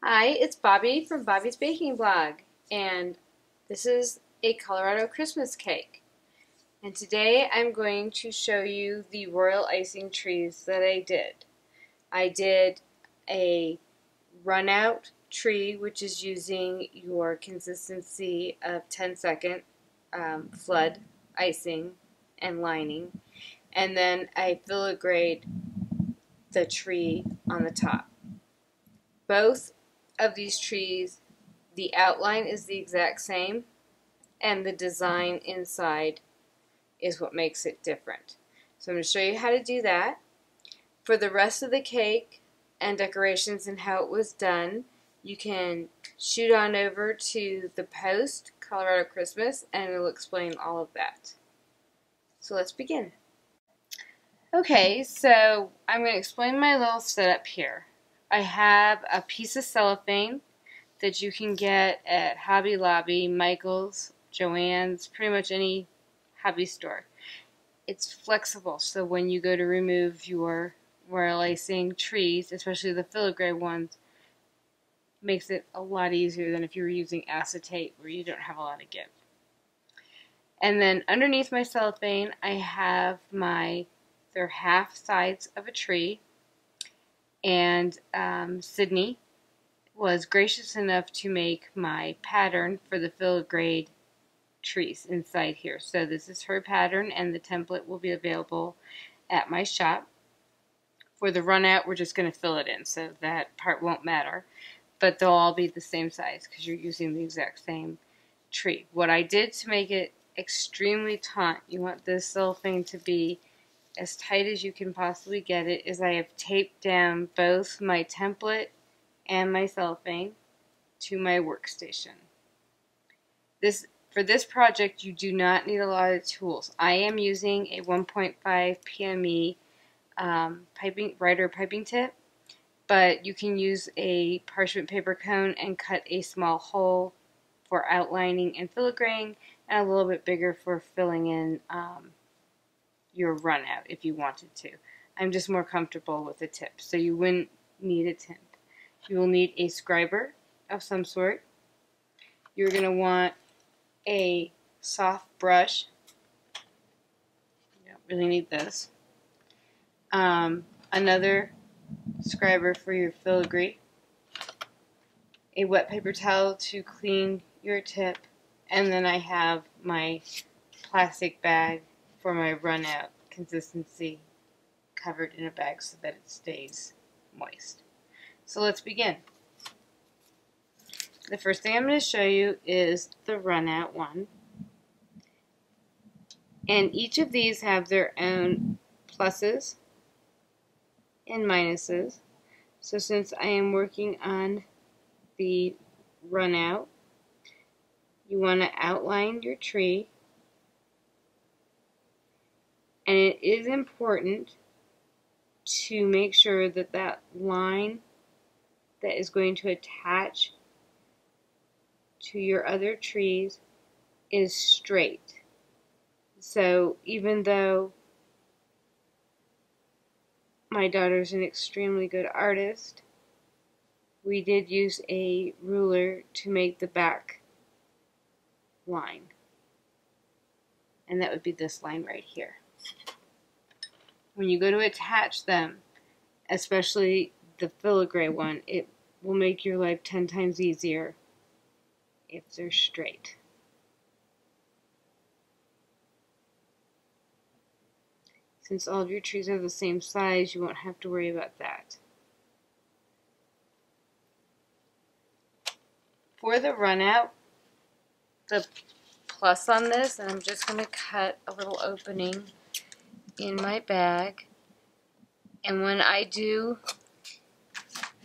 Hi, it's Bobbie from Bobbie's Baking Blog, and this is a Colorado Christmas cake. And today I'm going to show you the royal icing trees that I did. I did a run-out tree, which is using your consistency of 10-second flood icing and lining, and then I filigreed the tree on the top. Both of these trees, the outline is the exact same, and the design inside is what makes it different. So I'm going to show you how to do that. For the rest of the cake and decorations and how it was done, you can shoot on over to the post, Colorado Christmas, and it'll explain all of that. So let's begin. Okay, so I'm going to explain my little setup here. I have a piece of cellophane that you can get at Hobby Lobby, Michael's, Joann's, pretty much any hobby store. It's flexible, so when you go to remove your royal icing trees, especially the filigree ones, makes it a lot easier than if you were using acetate where you don't have a lot of give. And then underneath my cellophane, I have they're half sides of a tree, and Sydney was gracious enough to make my pattern for the filigree trees inside here. So this is her pattern, and the template will be available at my shop. For the run out, we're just going to fill it in, so that part won't matter. But they'll all be the same size because you're using the exact same tree. What I did to make it extremely taut, you want this cellophane to be as tight as you can possibly get it, is I have taped down both my template and my cellophane to my workstation. For this project, you do not need a lot of tools. I am using a 1.5 PME piping tip, but you can use a parchment paper cone and cut a small hole for outlining and filigreeing, and a little bit bigger for filling in your run out if you wanted to. I'm just more comfortable with a tip, so you wouldn't need a tip. You will need a scriber of some sort. You're going to want a soft brush. You don't really need this. Another scriber for your filigree. A wet paper towel to clean your tip. And then I have my plastic bag for my run out consistency covered in a bag so that it stays moist. So let's begin. The first thing I'm going to show you is the run out one. And each of these have their own pluses and minuses. So since I am working on the run out, you want to outline your tree. And it is important to make sure that that line that is going to attach to your other trees is straight. So even though my daughter's an extremely good artist, we did use a ruler to make the back line. And that would be this line right here. When you go to attach them, especially the filigree one, it will make your life 10 times easier if they're straight. Since all of your trees are the same size, you won't have to worry about that. For the run out, the plus on this, and I'm just going to cut a little opening in my bag, and when I do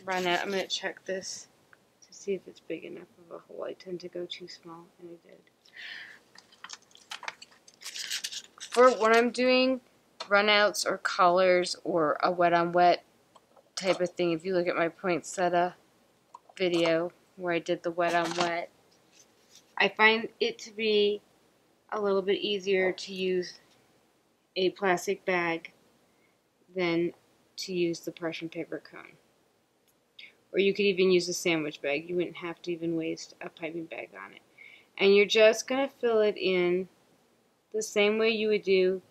run out, I'm going to check this to see if it's big enough of a hole. I tend to go too small, and I did. For when I'm doing runouts or collars or a wet on wet type of thing, if you look at my poinsettia video where I did the wet on wet, I find it to be a little bit easier to use a plastic bag than to use the parchment paper cone. Or you could even use a sandwich bag. You wouldn't have to even waste a piping bag on it. And you're just going to fill it in the same way you would do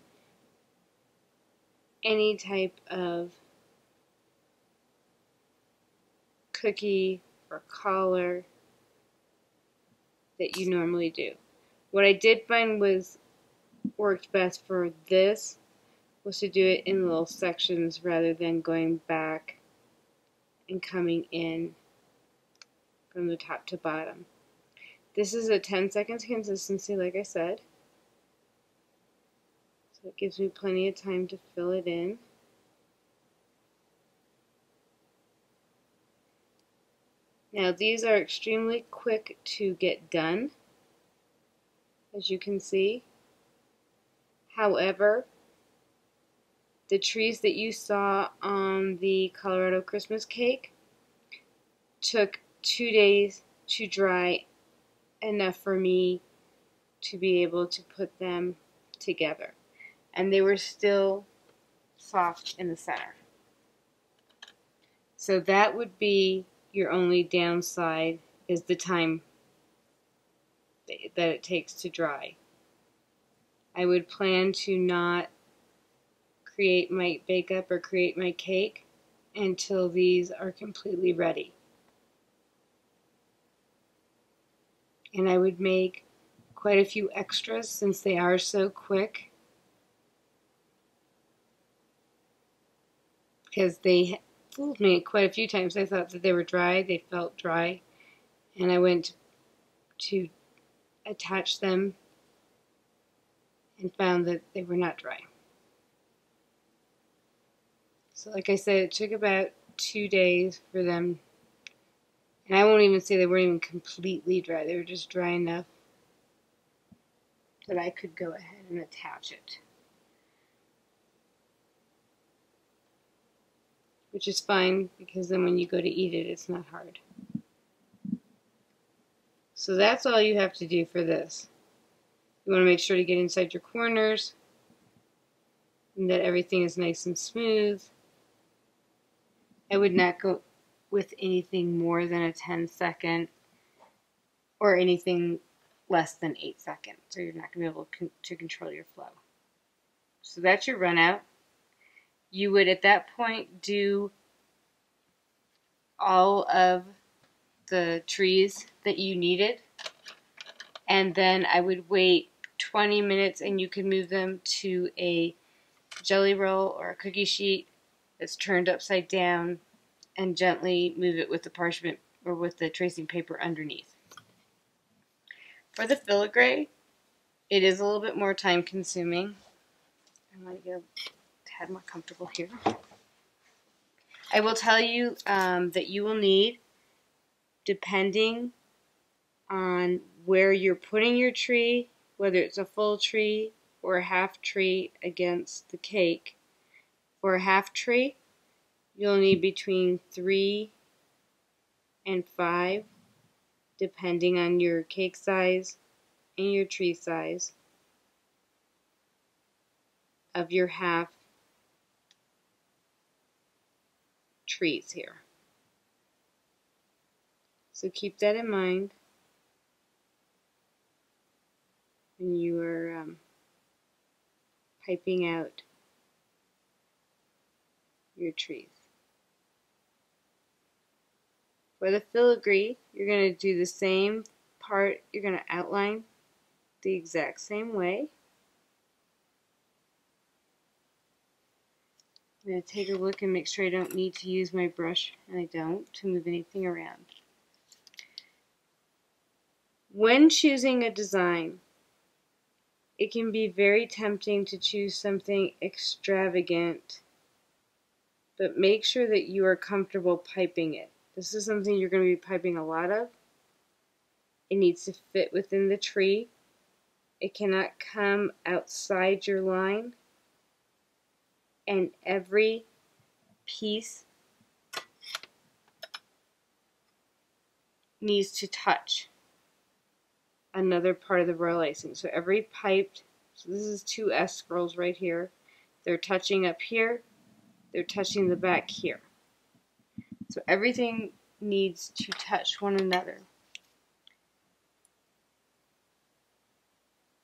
any type of cookie or collar that you normally do. What I did find worked best for this was to do it in little sections rather than going back and coming in from the top to bottom. This is a 10 seconds consistency, like I said. So it gives me plenty of time to fill it in. Now these are extremely quick to get done, as you can see. However, the trees that you saw on the Colorado Christmas cake took 2 days to dry, enough for me to be able to put them together. And they were still soft in the center. So that would be your only downside, is the time that it takes to dry. I would plan to not bake up or create my cake until these are completely ready. And I would make quite a few extras since they are so quick, because they fooled me quite a few times. I thought that they were dry, they felt dry, and I went to attach them and found that they were not dry. So like I said, it took about 2 days for them, and I won't even say they weren't even completely dry. They were just dry enough that I could go ahead and attach it. Which is fine, because then when you go to eat it, it's not hard. So that's all you have to do for this. You want to make sure to get inside your corners and that everything is nice and smooth. I would not go with anything more than a 10-second or anything less than 8 seconds, so you're not going to be able to control your flow. So that's your run out. You would at that point do all of the trees that you needed, and then I would wait 20 minutes and you can move them to a jelly roll or a cookie sheet that's turned upside down, and gently move it with the parchment or with the tracing paper underneath. For the filigree, it is a little bit more time consuming. I want to get a tad more comfortable here. I will tell you that you will need, depending on where you're putting your tree, whether it's a full tree or a half tree against the cake. For a half tree, you'll need between 3 and 5, depending on your cake size and your tree size, of your half trees here. So keep that in mind when you are piping out your trees. For the filigree, you're going to do the same part. You're going to outline the exact same way. I'm going to take a look and make sure I don't need to use my brush, and I don't, to move anything around. When choosing a design, it can be very tempting to choose something extravagant, but make sure that you are comfortable piping it. This is something you're going to be piping a lot of. It needs to fit within the tree. It cannot come outside your line. And every piece needs to touch another part of the royal icing. So every piped, so this is 2 S scrolls right here. They're touching up here. They're touching the back here. So everything needs to touch one another.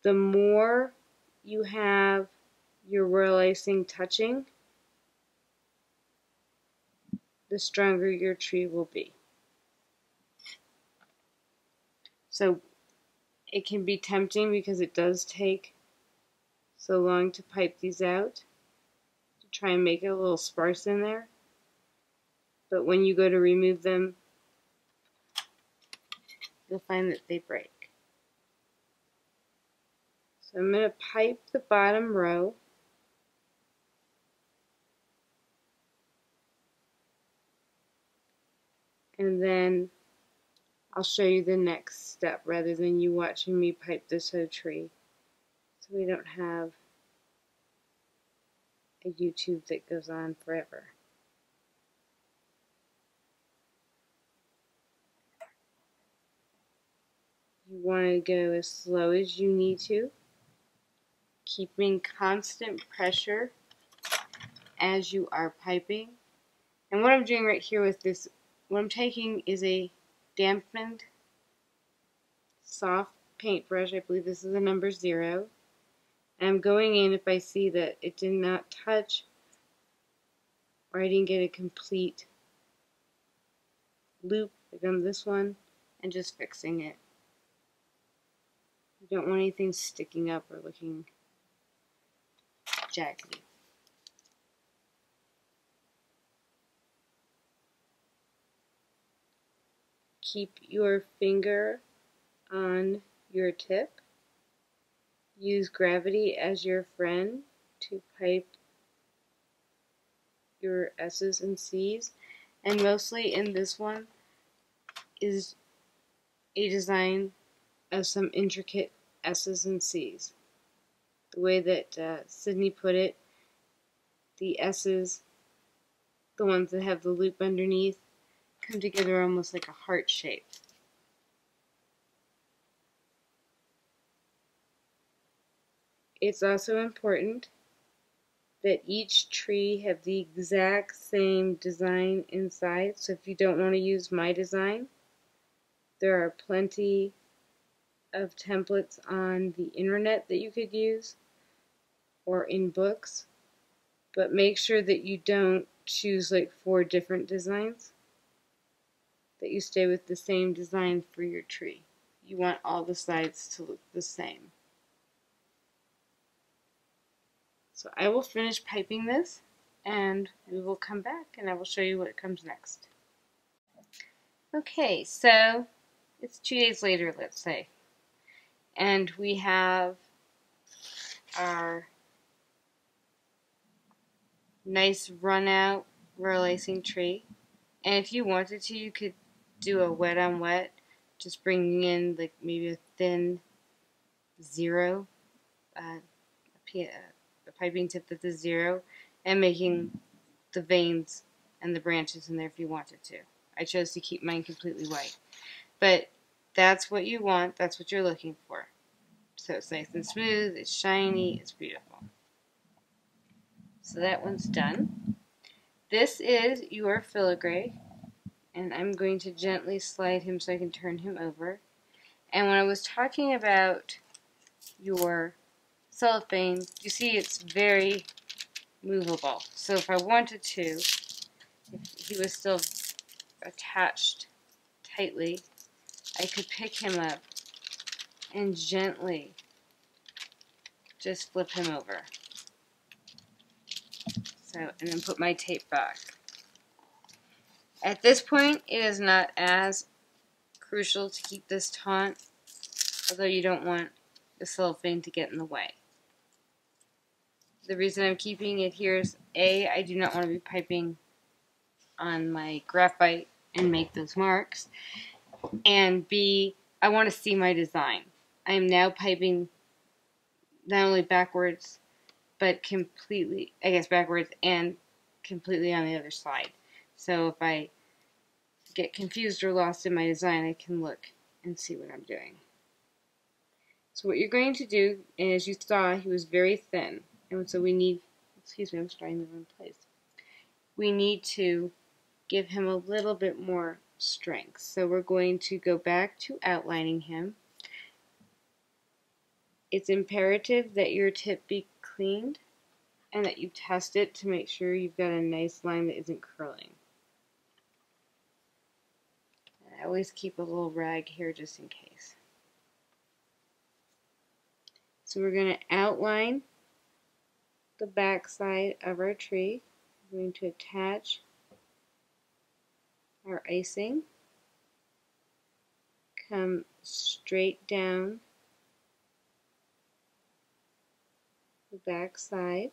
The more you have your royal icing touching, the stronger your tree will be. So it can be tempting because it does take so long to pipe these out, to try and make it a little sparse in there. But when you go to remove them, you'll find that they break. So I'm going to pipe the bottom row. And then I'll show you the next step rather than you watching me pipe this whole tree. So we don't have a YouTube that goes on forever. You want to go as slow as you need to, keeping constant pressure as you are piping. And what I'm doing right here with this, what I'm taking is a dampened soft paintbrush. I believe this is a number 0. And I'm going in if I see that it did not touch or I didn't get a complete loop like on this one, and just fixing it. You don't want anything sticking up or looking jaggedy. Keep your finger on your tip. Use gravity as your friend to pipe your S's and C's. And mostly in this one is a design of some intricate S's and C's. The way that Sydney put it, the S's, the ones that have the loop underneath, come together almost like a heart shape. It's also important that each tree have the exact same design inside. So if you don't want to use my design, there are plenty of templates on the internet that you could use or in books, but make sure that you don't choose like 4 different designs, that you stay with the same design for your tree. You want all the sides to look the same. So I will finish piping this and we will come back and I will show you what comes next. Okay, so it's 2 days later, let's say, and we have our nice run out royal icing tree. And if you wanted to, you could do a wet on wet, just bringing in like maybe a thin 0, a piping tip that's a 0, and making the veins and the branches in there if you wanted to. I chose to keep mine completely white. But that's what you want, that's what you're looking for. So it's nice and smooth, it's shiny, it's beautiful. So that one's done. This is your Filigree, and I'm going to gently slide him so I can turn him over. And when I was talking about your cellophane, you see it's very movable. So if I wanted to, if he was still attached tightly, I could pick him up and gently just flip him over. So, and then put my tape back. At this point, it is not as crucial to keep this taut, although you don't want the cellophane to get in the way. The reason I'm keeping it here is A, I do not want to be piping on my graphite and make those marks, and B, I want to see my design. I am now piping not only backwards, but completely, I guess backwards and completely on the other side. So if I get confused or lost in my design, I can look and see what I'm doing. So what you're going to do, and as you saw, he was very thin, and so we need, excuse me, I'm starting in the wrong place. We need to give him a little bit more strength. So we're going to go back to outlining him. It's imperative that your tip be cleaned and that you test it to make sure you've got a nice line that isn't curling. I always keep a little rag here just in case. So we're going to outline the back side of our tree. We're going to attach our icing, come straight down the back side.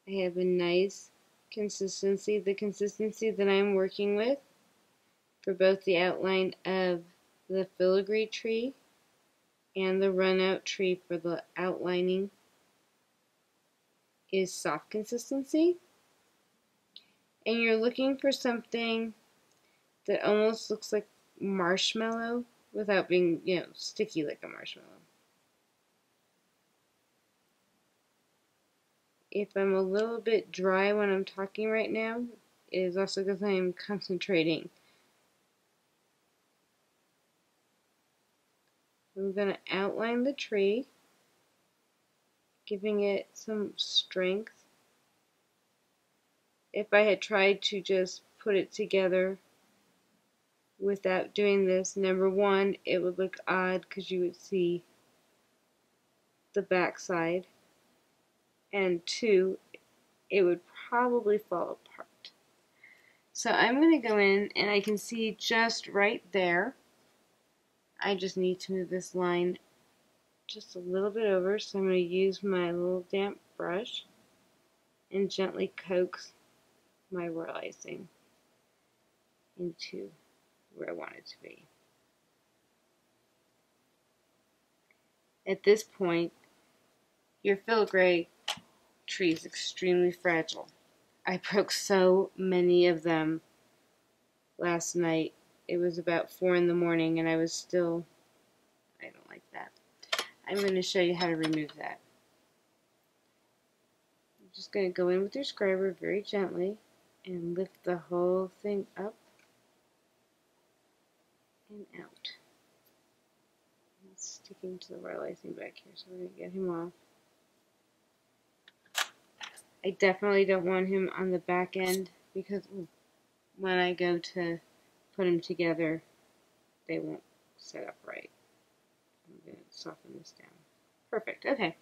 I have a nice consistency, the consistency that I'm working with for both the outline of the filigree tree and the run-out tree for the outlining is soft consistency. And you're looking for something that almost looks like marshmallow without being, sticky like a marshmallow. If I'm a little bit dry when I'm talking right now, it is also because I am concentrating. I'm going to outline the tree, giving it some strength. If I had tried to just put it together without doing this, number one, it would look odd because you would see the back side, and two, it would probably fall apart. So I'm going to go in and I can see just right there. I just need to move this line just a little bit over, so I'm going to use my little damp brush and gently coax my royal icing into where I want it to be. At this point, your filigree tree is extremely fragile. I broke so many of them last night. It was about 4 in the morning and I was still, I don't like that. I'm going to show you how to remove that. I'm just going to go in with your scriber very gently and lift the whole thing up and out. It's sticking to the royal icing back here, so we're going to get him off. I definitely don't want him on the back end because when I go to put them together, they won't set up right. I'm going to soften this down. Perfect. Okay.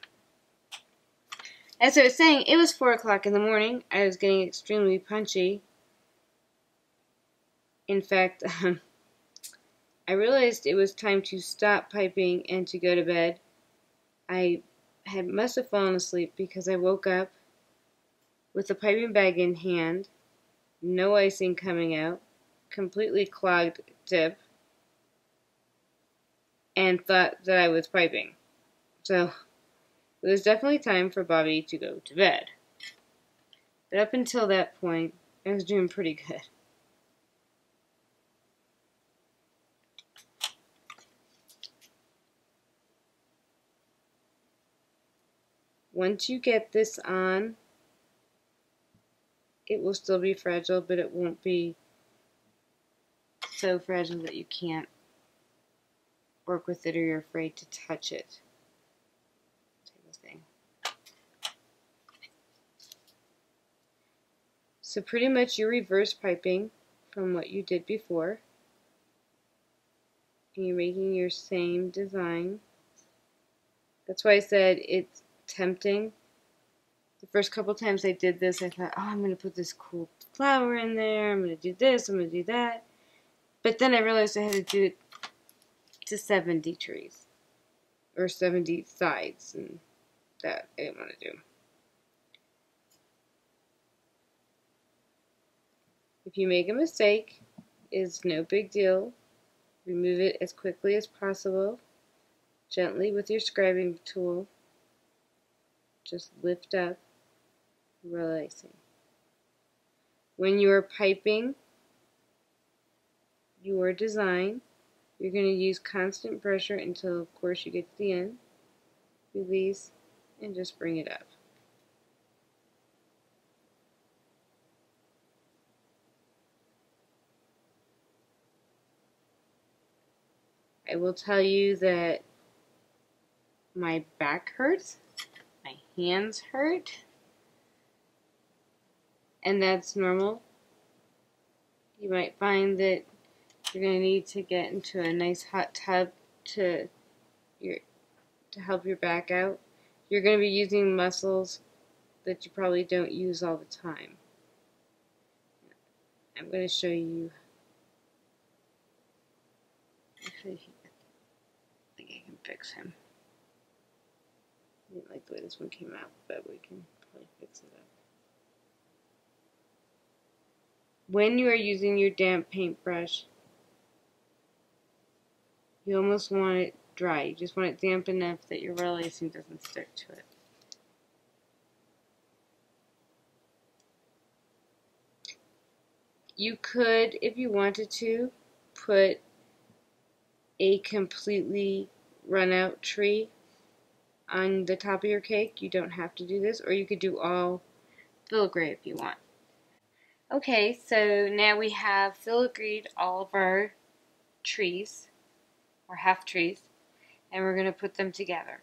As I was saying, it was 4 o'clock in the morning. I was getting extremely punchy. In fact, I realized it was time to stop piping and to go to bed. I must have fallen asleep because I woke up with the piping bag in hand, no icing coming out, completely clogged tip, and thought that I was piping. So it was definitely time for Bobbie to go to bed. But up until that point, I was doing pretty good. Once you get this on, it will still be fragile, but it won't be so fragile that you can't work with it or you're afraid to touch it. Type of thing. So pretty much you're reverse piping from what you did before. And you're making your same design. That's why I said it's tempting. The first couple times I did this, I thought, oh, I'm going to put this cool flower in there. I'm going to do this. I'm going to do that. But then I realized I had to do it to 70 trees. Or 70 sides. And that I didn't want to do. If you make a mistake, it's no big deal. Remove it as quickly as possible. Gently with your scribing tool. Just lift up. Releasing. When you are piping your design, you're going to use constant pressure until, of course, you get to the end. Release and just bring it up. I will tell you that my back hurts, my hands hurt, and that's normal. You might find that you're going to need to get into a nice hot tub to help your back out. You're going to be using muscles that you probably don't use all the time. I'm going to show you. Actually, I think I can fix him. I didn't like the way this one came out, but we can probably fix it up. When you are using your damp paintbrush, you almost want it dry. You just want it damp enough that your royal icing doesn't stick to it. You could, if you wanted to, put a completely run out tree on the top of your cake. You don't have to do this, or you could do all filigree if you want. Okay, so now we have filigreed all of our trees, or half trees, and we're going to put them together.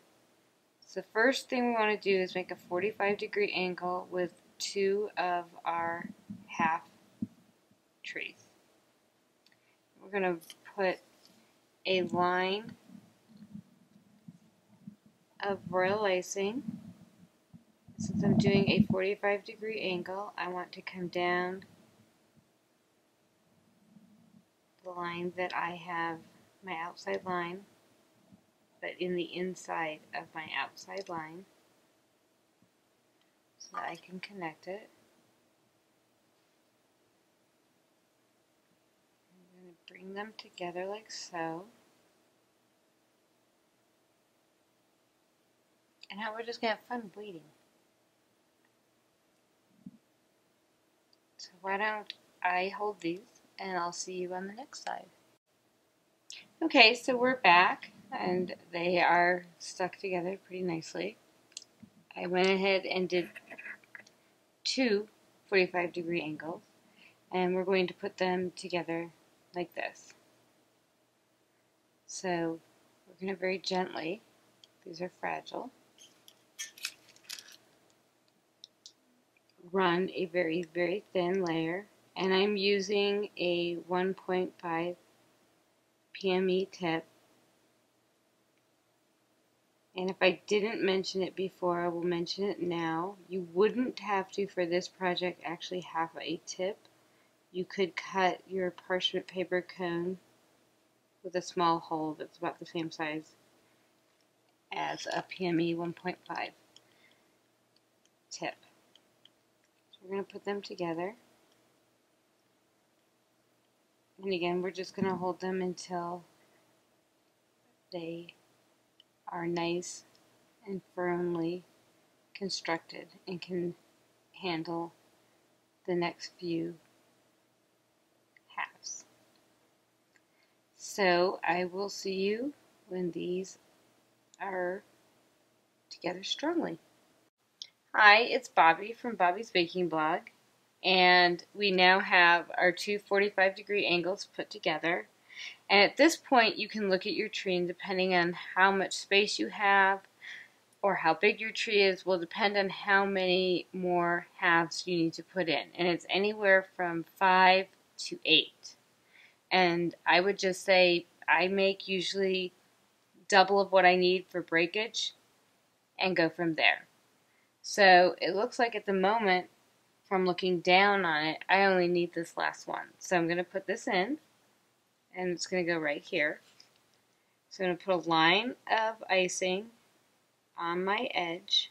So the first thing we want to do is make a 45-degree angle with two of our half trees. We're going to put a line of royal icing. Since I'm doing a 45-degree angle, I want to come down the line that I have my outside line, but in the inside of my outside line, so that I can connect it. I'm going to bring them together like so. And now we're just going to have fun waiting. So why don't I hold these and I'll see you on the next side. Okay, so we're back and they are stuck together pretty nicely. I went ahead and did two 45-degree angles, and we're going to put them together like this. So we're going to very gently, these are fragile, run a very, very thin layer, and I'm using a 1.5 PME tip. And if I didn't mention it before, I will mention it now. You wouldn't have to, for this project, actually have a tip. You could cut your parchment paper cone with a small hole that's about the same size as a PME 1.5 tip. So we're going to put them together. And again, we're just going to hold them until they are nice and firmly constructed and can handle the next few halves. So I will see you when these are together strongly. Hi, it's Bobbie from Bobbie's Baking Blog, and we now have our two 45-degree angles put together. And at this point, you can look at your tree, and depending on how much space you have or how big your tree is will depend on how many more halves you need to put in. And it's anywhere from 5 to 8. And I would just say I make usually double of what I need for breakage and go from there. So it looks like at the moment, from looking down on it, I only need this last one. So I'm going to put this in, and it's going to go right here. So I'm going to put a line of icing on my edge,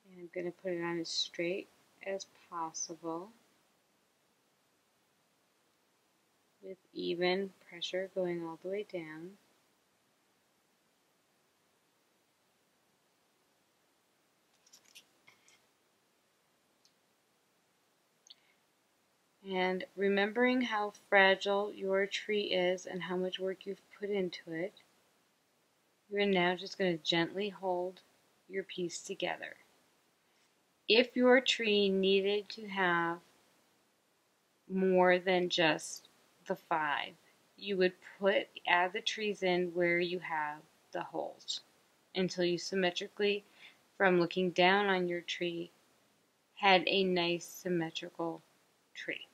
and I'm going to put it on as straight as possible with even pressure going all the way down. And remembering how fragile your tree is and how much work you've put into it, you're now just going to gently hold your piece together. If your tree needed to have more than just the 5, you would add the trees in where you have the holes until you symmetrically, from looking down on your tree, had a nice symmetrical tree.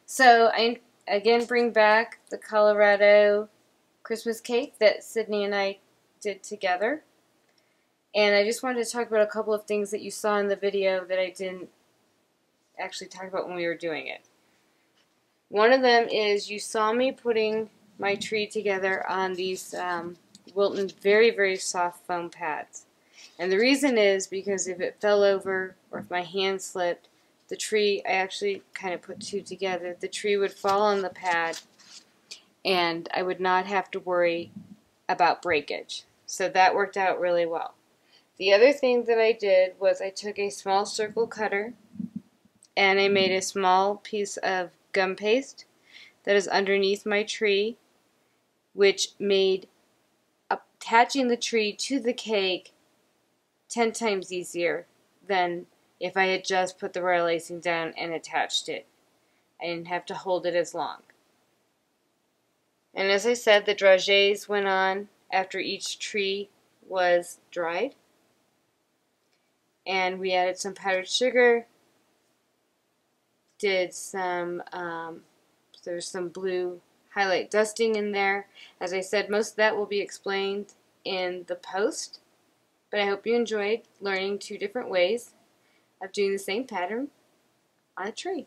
So I again bring back the Colorado Christmas cake that Sydney and I did together. And I just wanted to talk about a couple of things that you saw in the video that I didn't actually talk about when we were doing it. One of them is you saw me putting my tree together on these Wilton very, very soft foam pads. And the reason is because if it fell over or if my hand slipped, the tree, I actually kind of put two together, the tree would fall on the pad and I would not have to worry about breakage. So that worked out really well. The other thing that I did was I took a small circle cutter and I made a small piece of gum paste that is underneath my tree, which made attaching the tree to the cake 10 times easier than if I had just put the royal icing down and attached it. I didn't have to hold it as long. And as I said, the dragées went on after each tree was dried. And we added some powdered sugar, did some, there's some blue highlight dusting in there. As I said, most of that will be explained in the post, but I hope you enjoyed learning two different ways of doing the same pattern on a tree.